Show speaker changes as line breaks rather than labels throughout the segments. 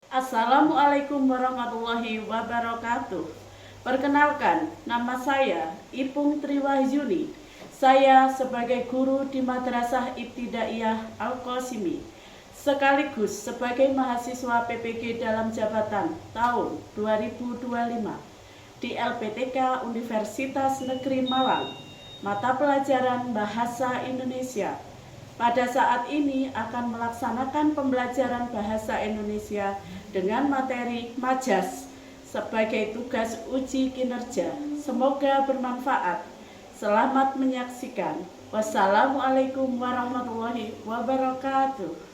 Assalamualaikum warahmatullahi wabarakatuh. Perkenalkan, nama saya Ipung Triwahyuni. Saya sebagai guru di Madrasah Ibtidaiyah Al-Qasimi, sekaligus sebagai mahasiswa PPG dalam jabatan tahun 2025 di LPTK Universitas Negeri Malang, mata pelajaran Bahasa Indonesia. Pada saat ini akan melaksanakan pembelajaran Bahasa Indonesia dengan materi majas sebagai tugas uji kinerja. Semoga bermanfaat. Selamat menyaksikan. Wassalamualaikum warahmatullahi wabarakatuh.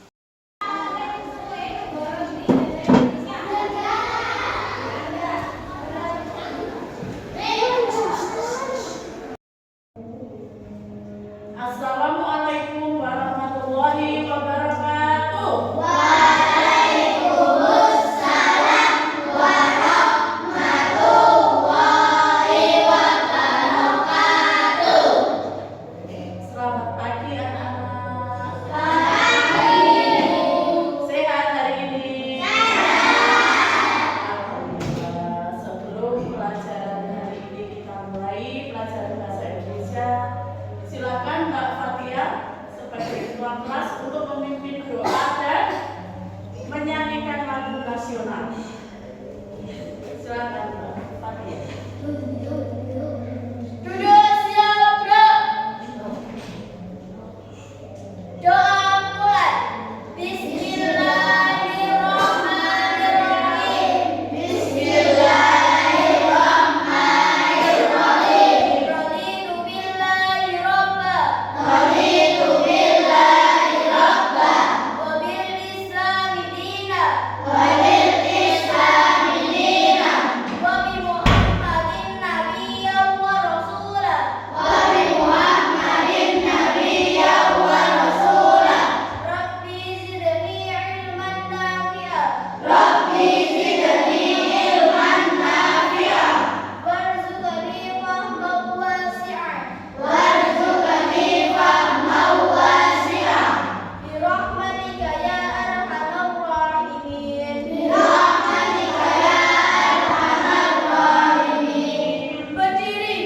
Assalamualaikum warahmatullahi wabarakatuh.
Waalaikumsalam warahmatullahi wabarakatuh.
Selamat pagi anak-anak.
Pagi.
Sehat hari ini? Alhamdulillah. Sebelum pelajaran hari ini kita mulai pelajaran bahasa Indonesia, silakan Mbak Fatia sebagai ketua kelas untuk memimpin doa dan menyanyikan lagu nasional. Silakan Mbak Fatia.
Duduk siap, bro. Doa mulai. Bismillahirrahmanirrahim. Bismillahirrahmanirrahim. Raditu billahi rabba. Raditu billahi rabba. Wa bil islami dina. Wa bil islami dina. Wa bi Muhammadin nabiyyan wa rasulah. Wa bi Muhammadin nabiyyan wa rasulah. Rabbi zidni ilman nafi'an. Rabbi zidni ilman nafi'an. Warzuqni fahman wasi'an. Warzuqni fahman wasi'an. Bi rahmatika ya arhamar rahimin. Bi rahmatika ya arhamar rahimin. Berdiri.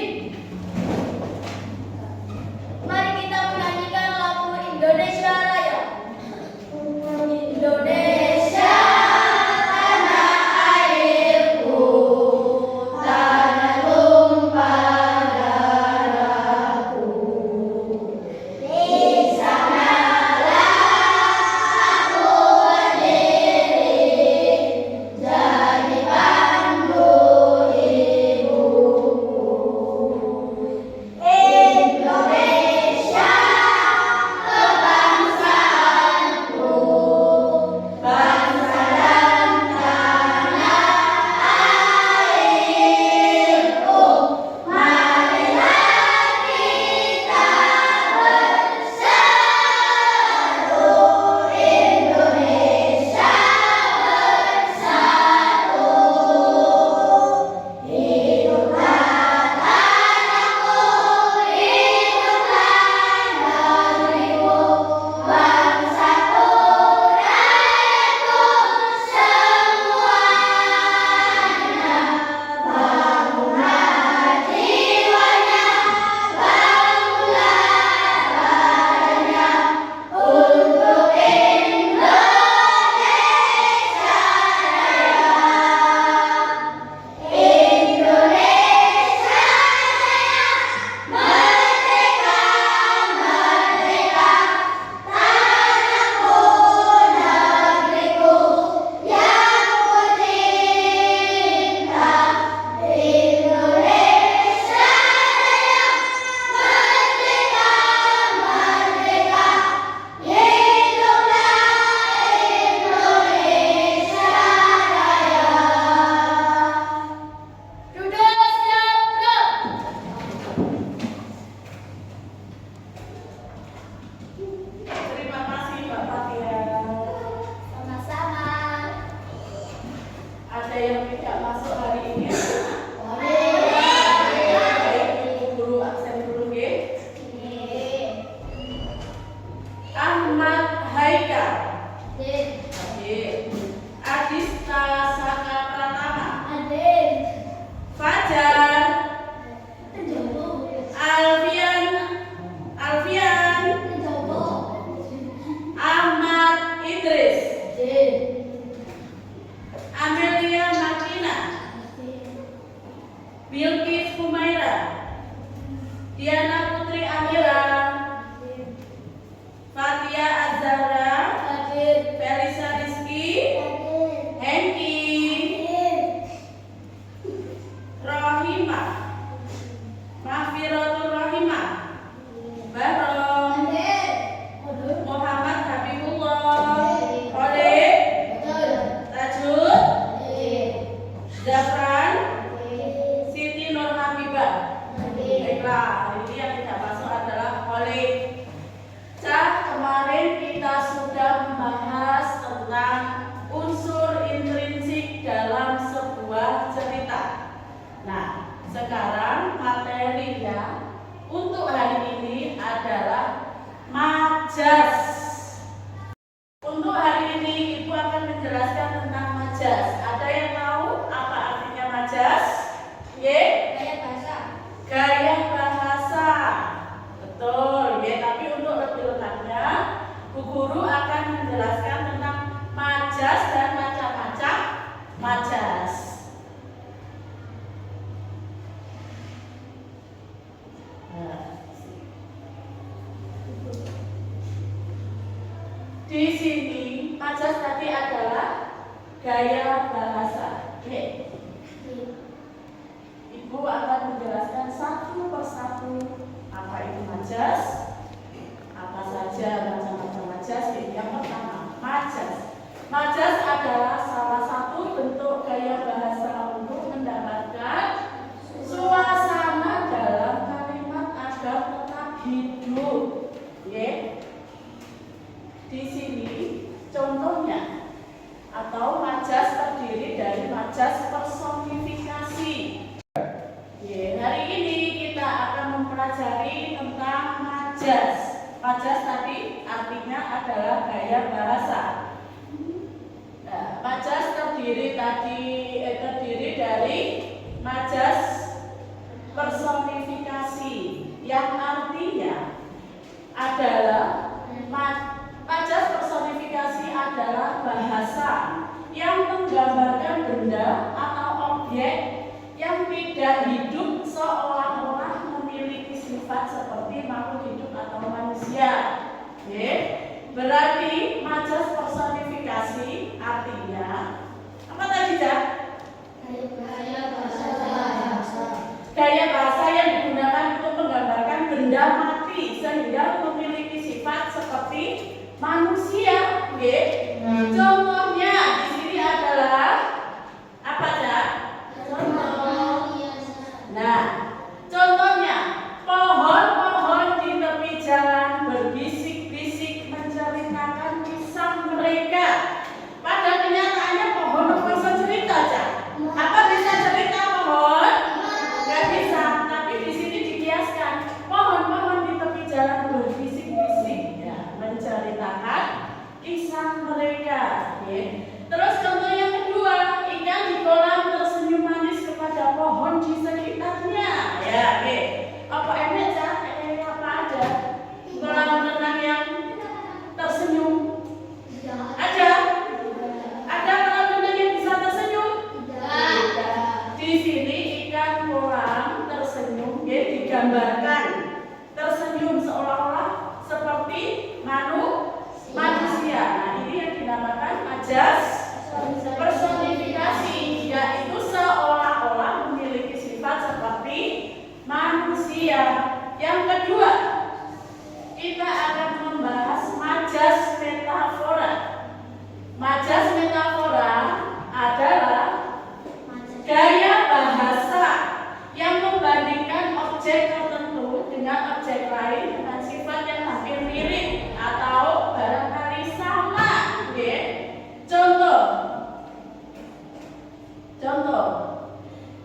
Mari kita menyanyikan lagu Indonesia Raya. Indonesia tanah airku, tanah tumpah darahku. Di sanalah aku berdiri, jadi pandu ibuku. Indonesia kebangsaanku, bangsa dan tanah airku. Marilah kita bersatu, Indonesia bersatu. Hiduplah tanahku, hiduplah negeriku, bangsaku, rakyatku semuanya. Bangunlah jiwanya, bangunlah badannya untuk Indonesia Raya. Indonesia Raya, merdeka, merdeka, tanahku, negeriku yang kucinta. Indonesia Raya, merdeka, merdeka, hiduplah Indonesia Raya. Duduk siap, bro.
Terima kasih Mbak Fatia.
Sama-sama.
Ada yang tidak masuk hari ini?
Boleh.
Baik, Ibu guru absen dulu nggih. Ahmad Haikal.
Dek.
Nggih. Adis menjelaskan tentang majas. Ada yang tahu apa artinya majas? Ye?
Gaya bahasa.
Gaya bahasa. Betul, ya. Tapi untuk lebih lengkapnya, Bu Guru akan menjelaskan tentang majas dan macam-macam majas. Di sini majas tadi adalah gaya bahasa. Oke. Ibu akan menjelaskan satu persatu apa itu majas, apa saja macam-macam majas. Yang pertama, majas. Majas adalah salah satu bentuk gaya bahasa untuk mendapatkan suasana dalam kalimat agar tetap hidup. Ya. Di sini contohnya, atau majas terdiri dari majas personifikasi. Hari ini kita akan mempelajari tentang majas. Majas tadi artinya adalah gaya bahasa. Majas terdiri dari majas personifikasi, yang artinya adalah majas personifikasi adalah bahasa yang menggambarkan benda atau objek yang tidak hidup seolah-olah memiliki sifat seperti makhluk hidup atau manusia. Berarti majas personifikasi artinya apa tadi, Cak? Gaya bahasa yang digunakan untuk menggambarkan benda mati sehingga memiliki sifat seperti manusia. Contohnya di sini adalah apa, Cak? Nah, contohnya pohon-pohon di tepi jalan berbisik-bisik menceritakan kisah mereka. Pada kenyataannya pohon bisa cerita, Cak. Apa bisa cerita pohon? Gak bisa. Tapi di sini dikiaskan pohon-pohon di tepi jalan berbisik-bisik, ya, menceritakan kisah mereka. Terus contoh yang kedua, ikan di kolam tersenyum manis kepada pohon di sekitarnya. Apa enak, Cak? Apa ada kolam renang yang tersenyum? Ada kolam renang yang bisa tersenyum? Di sini ikan kolam tersenyum, digambarkan tersenyum seolah-olah seperti manusia. Nah, ini yang dinamakan majas personifikasi, yaitu seolah-olah memiliki sifat seperti manusia. Yang kedua, kita akan membahas majas metafora. Majas metafora adalah gaya bahasa yang membandingkan objek tertentu dengan objek lain dengan sifat yang hampir mirip atau barangkali sama. Contoh,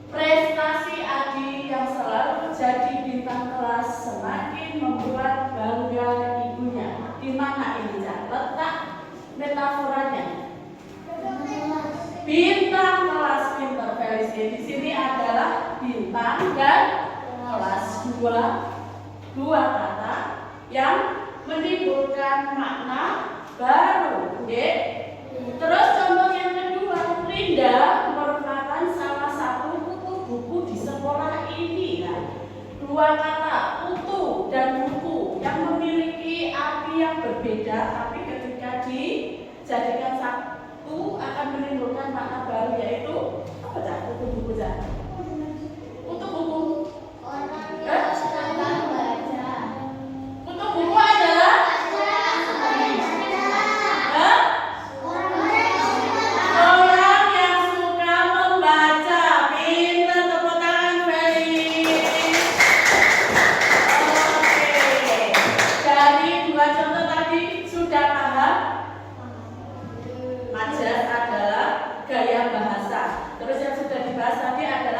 prestasi Adi yang selalu jadi bintang kelas semakin membuat bangga ibunya. Di mana ini, Cak? Letak metaforanya. Bintang kelas pinter Felisnya di sini adalah bintang dan kelas, dua kata yang menimbulkan makna baru. Terus contoh yang kedua, Linda merupakan salah satu kutu buku di sekolah ini. Dua kata kutu dan buku yang memiliki arti yang berbeda, tapi ketika dijadikan satu akan menimbulkan makna baru, yaitu apa, Cak? Kutu buku, Cak? Kutu buku. Kutu buku adalah orang yang suka membaca. Pintar, tepuk tangan, Feli. Oke. Dari dua contoh tadi sudah paham? Majas adalah gaya bahasa. Terus yang sudah dibahas tadi adalah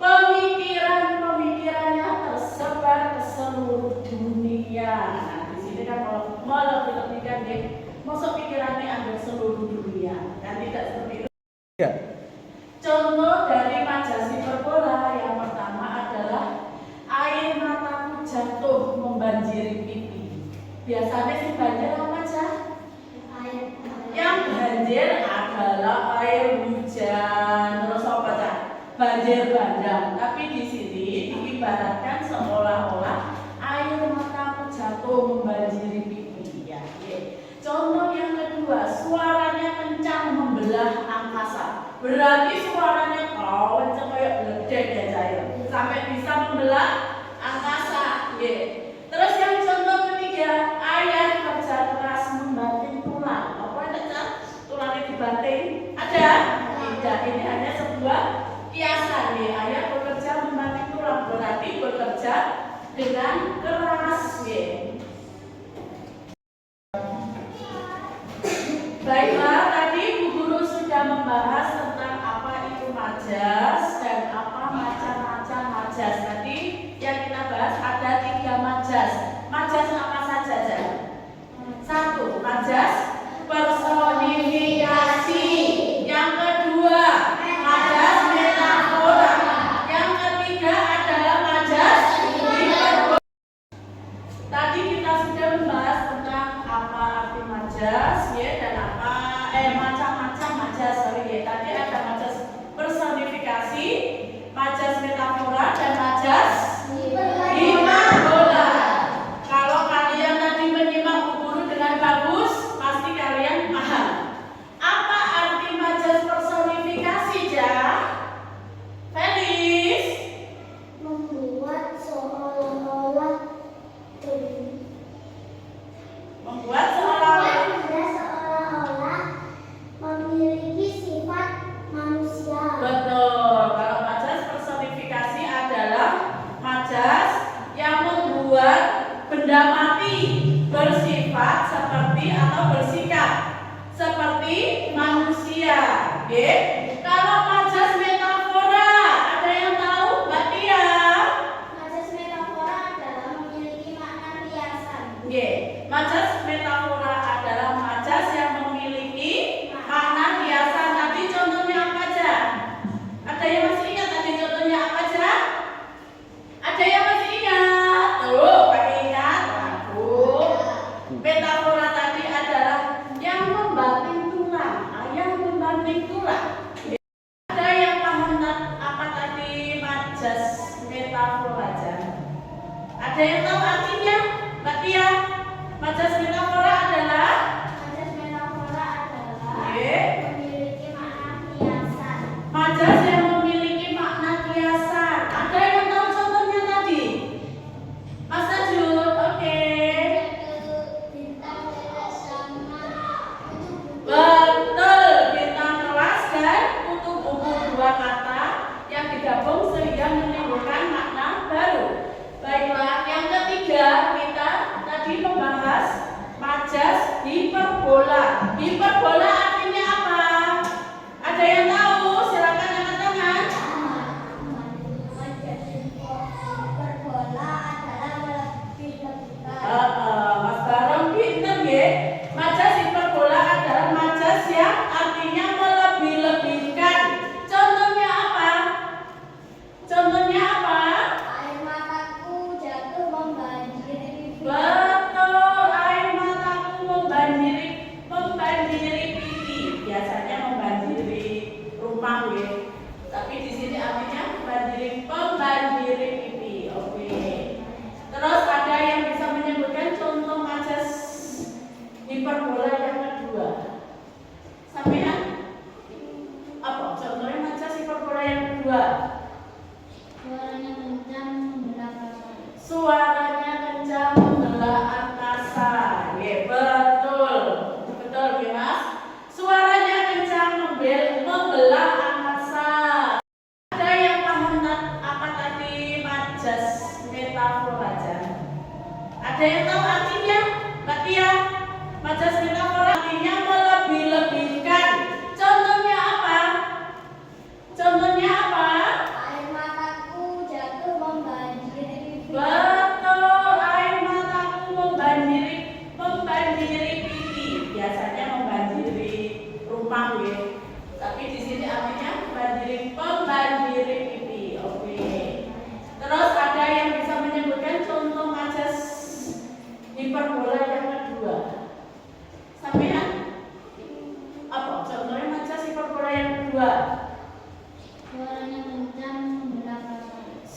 Pemikirannya tersebar ke seluruh dunia. Nah, di sini kan kalau melebih-lebihkan masuk pikirannya ambil seluruh dunia. Kan tidak seperti itu.
Ya.
Contoh dari majas hiperbola yang pertama adalah air mataku jatuh membanjiri pipi. Biasanya sih banjir apa aja? Yang banjir adalah air hujan, terus apa aja? Banjir bandang. Tapi di sini diibaratkan seolah-olah air mataku jatuh membanjiri pipi. Ya. Contoh yang kedua, suaranya kencang membelah angkasa. Berarti suaranya kencang kayak ledek ya saya, sampai bisa membelah angkasa. Terus yang contoh ketiga, ayah kerja keras membanting tulang. Apa ada tulangnya dibanting? Ada? Tidak. Ini hanya sebuah kiasan. Ayah bekerja membanting tulang, berarti bekerja dengan keras. Baiklah, tadi Bu Guru sudah membahas tentang apa itu majas dan apa macam-macam majas. Tadi yang kita bahas ada 3 majas. Majas apa saja? 1. Majas personifikasi. Yang kedua, majas metafora. Yang ketiga adalah majas hiperbola. Tadi kita sudah membahas tentang apa arti majas dan apa macam-macam majas. Tadi ada majas personifikasi, majas metafora dan majas hiperbola. Kalau kalian tadi menyimak Bu Guru dengan bagus, pasti kalian paham. Apa arti majas personifikasi, Felis?
Membuat seolah-olah memiliki sifat manusia.
Betul. Kalau majas personifikasi adalah majas yang membuat benda mati bersifat seperti atau bersikap seperti manusia. Kalau majas metafora, ada yang tahu, Mbak Tia?
Majas metafora adalah memiliki makna kiasan.
Majas metafora adalah majas yang memiliki makna kiasan. Tadi contohnya apa aja? Ada yang masih ingat tadi contohnya apa aja? Ada yang masih ingat? Tuh, pakai ingat. Bagus. Metafora tadi adalah yang membanting tulang. Yang membanting tulang. Ada yang paham apa tadi majas metafora aja? Ada yang tahu artinya? Mbak Tia? Majas metafora adalah
memiliki makna kiasan.
majas yang memiliki makna kiasan. Ada yang tahu contohnya tadi? Mas Najul, oke.
Bintang kelas sama
Betul, bintang kelas dan kutu buku 2 kata yang digabung sehingga menimbulkan makna baru. Baiklah, yang ketiga kita tadi membahas majas hiperbola. Hiperbola artinya apa? Ada yang tahu? Silakan angkat tangan.
hiperbola adalah melebih-lebihkan.
Mas Baron pinter ya. Majas hiperbola adalah majas yang artinya melebih-lebihkan. Contohnya apa? Contohnya apa?
Air mataku jatuh membanjiri pipi.
Betul, air mataku membanjiri pipi. Biasanya membanjiri rumah ya. Tapi di sini artinya membanjiri pipi. Oke. Terus ada yang bisa menyebutkan contoh majas hiperbola yang kedua. Sampean? Apa contohnya majas hiperbola yang kedua?
Suaranya kencang membelah angkasa.
Suaranya kencang membelah angkasa. Betul. Betul ya, Mas? Suaranya kencang membelah angkasa. Ada yang paham apa tadi majas metafora aja? Ada yang tahu artinya? Mbak Tia? Majas metafora artinya melebih-lebihkan. Contohnya apa? Contohnya apa?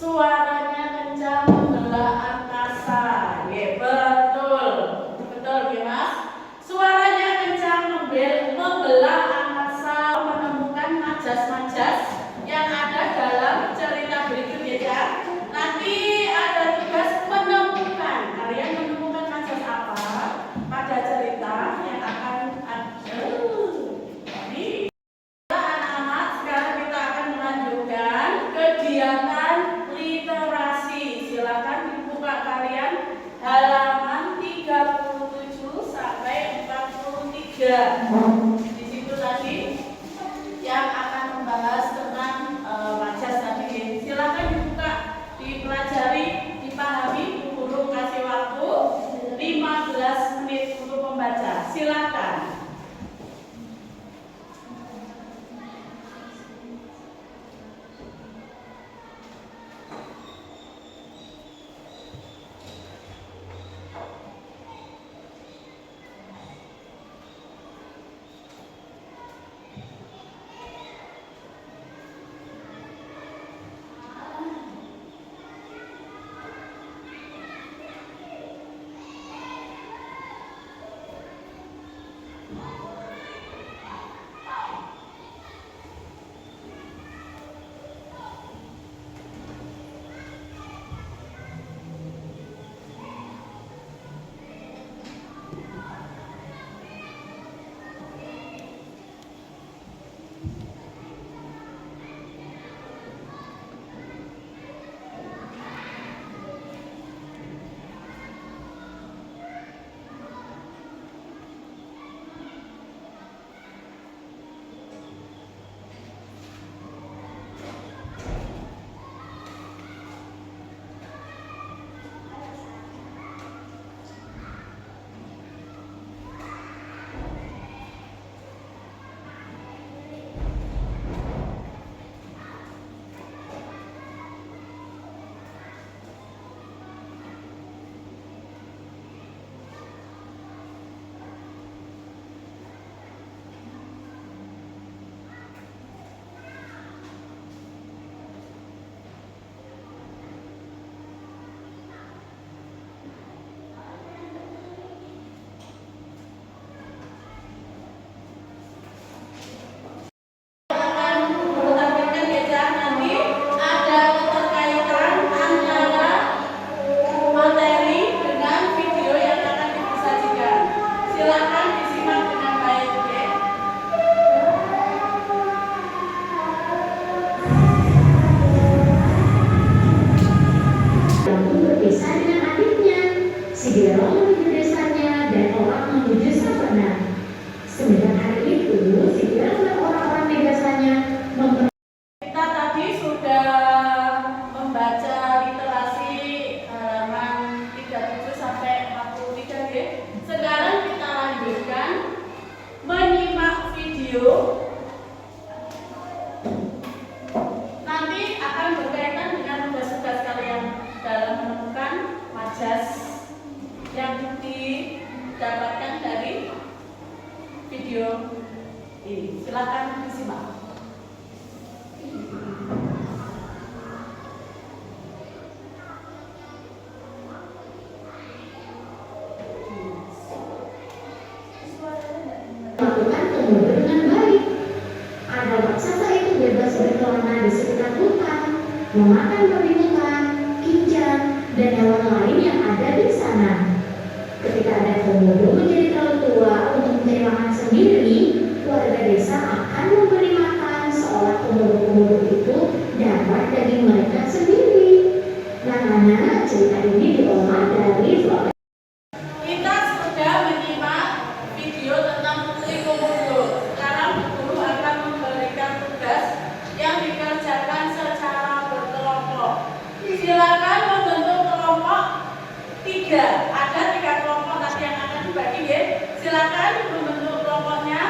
Suaranya kencang membelah angkasa. Ya, betul. Betul, ya, Mas. Suaranya kencang membelah angkasa, menemukan majas-majas yang ada dalam cerita berikut ya. Nanti ada tugas menemukan. Kalian menemukan majas apa pada cerita yang akan ada. Jadi anak-anak, sekarang kita akan melanjutkan kegiatan literasi. Silakan dibuka kalian halaman 37 sampai 43. Di situ tadi yang akan membahas tentang majas tadi. Silakan dibuka, dipelajari, dipahami. Bu Guru kasih waktu 15 menit untuk membaca. Silakan. Silakan disimak.
Melakukan komodo dengan baik. Ada raksasa itu bebas berkelana di sekitar hutan, memakan babi hutan, kijang, dan hewan lain yang ada di sana. Ketika ada komodo menjadi terlalu tua untuk mencari makan sendiri, warga desa akan memberi makan seolah komodo-komodo itu dapat daging mereka sendiri. Nah, cerita ini diolah dari Flores.
Kita sudah menyimak video tentang putri komodo. Sekarang guru akan memberikan tugas yang dikerjakan secara berkelompok. Silakan membentuk kelompok 3. Ada 3 kelompok nanti yang akan dibagi ya. Silakan membentuk kelompoknya.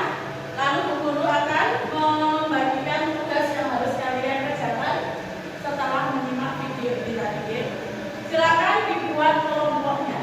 Lalu guru akan membagikan tugas yang harus kalian kerjakan setelah menyimak video ini tadi ya. Silakan dibuat kelompoknya.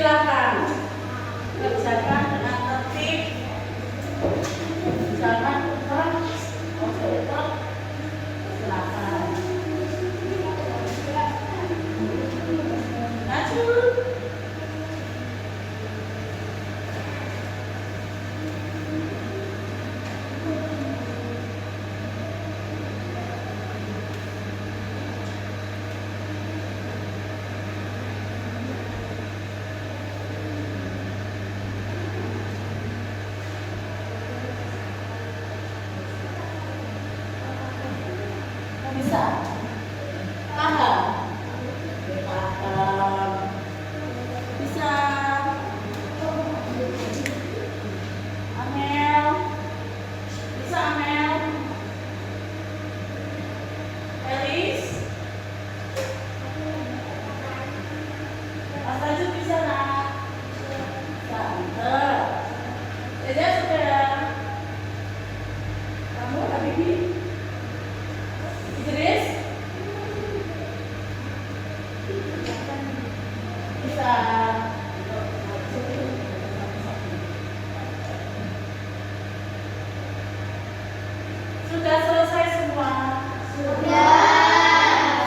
Silakan kerjakan dengan tertib. Jangan lupa. Oke, silakan. Maju. Bisa? Paham? Paham. Bisa? Amel? Bisa Amel? Elis? Mas Raju bisa nak? Pinter. Jaja sudah? Kamu Habibi? Idris? Bisa. Sudah selesai semua?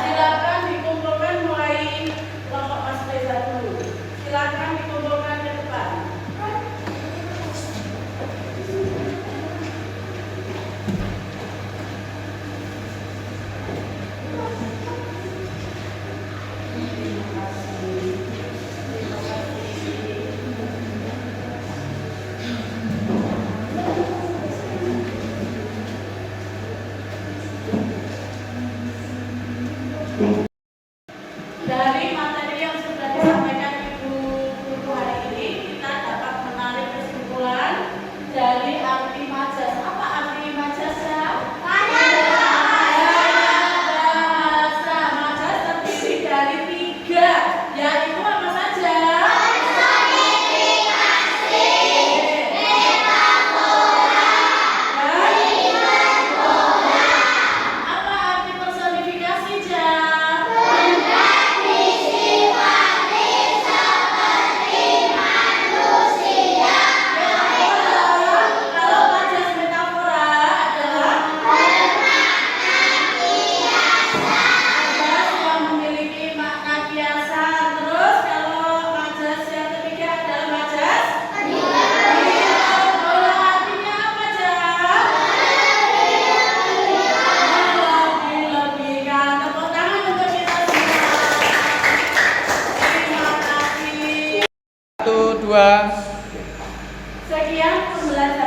Silakan dikumpulkan mulai kelompok Mas Reza dulu. Silakan dikumpulkan ke depan. Dari materi yang sudah disampaikan Ibu Guru hari ini, kita dapat menarik kesimpulan dari arti majas. Apa arti majas ya? Bahasa. Majas terdiri dari 3, yaitu apa saja? Apa arti personifikasi, Ja? Kalau majas metafora adalah majas yang memiliki makna kiasan. Terus kalau majas yang ketiga adalah majas hiperbola. Artinya apa, Ja? Melebih-lebihkan. Tepuk tangan untuk kita semua. Terima kasih.
1, 2.
Sekian pembelajaran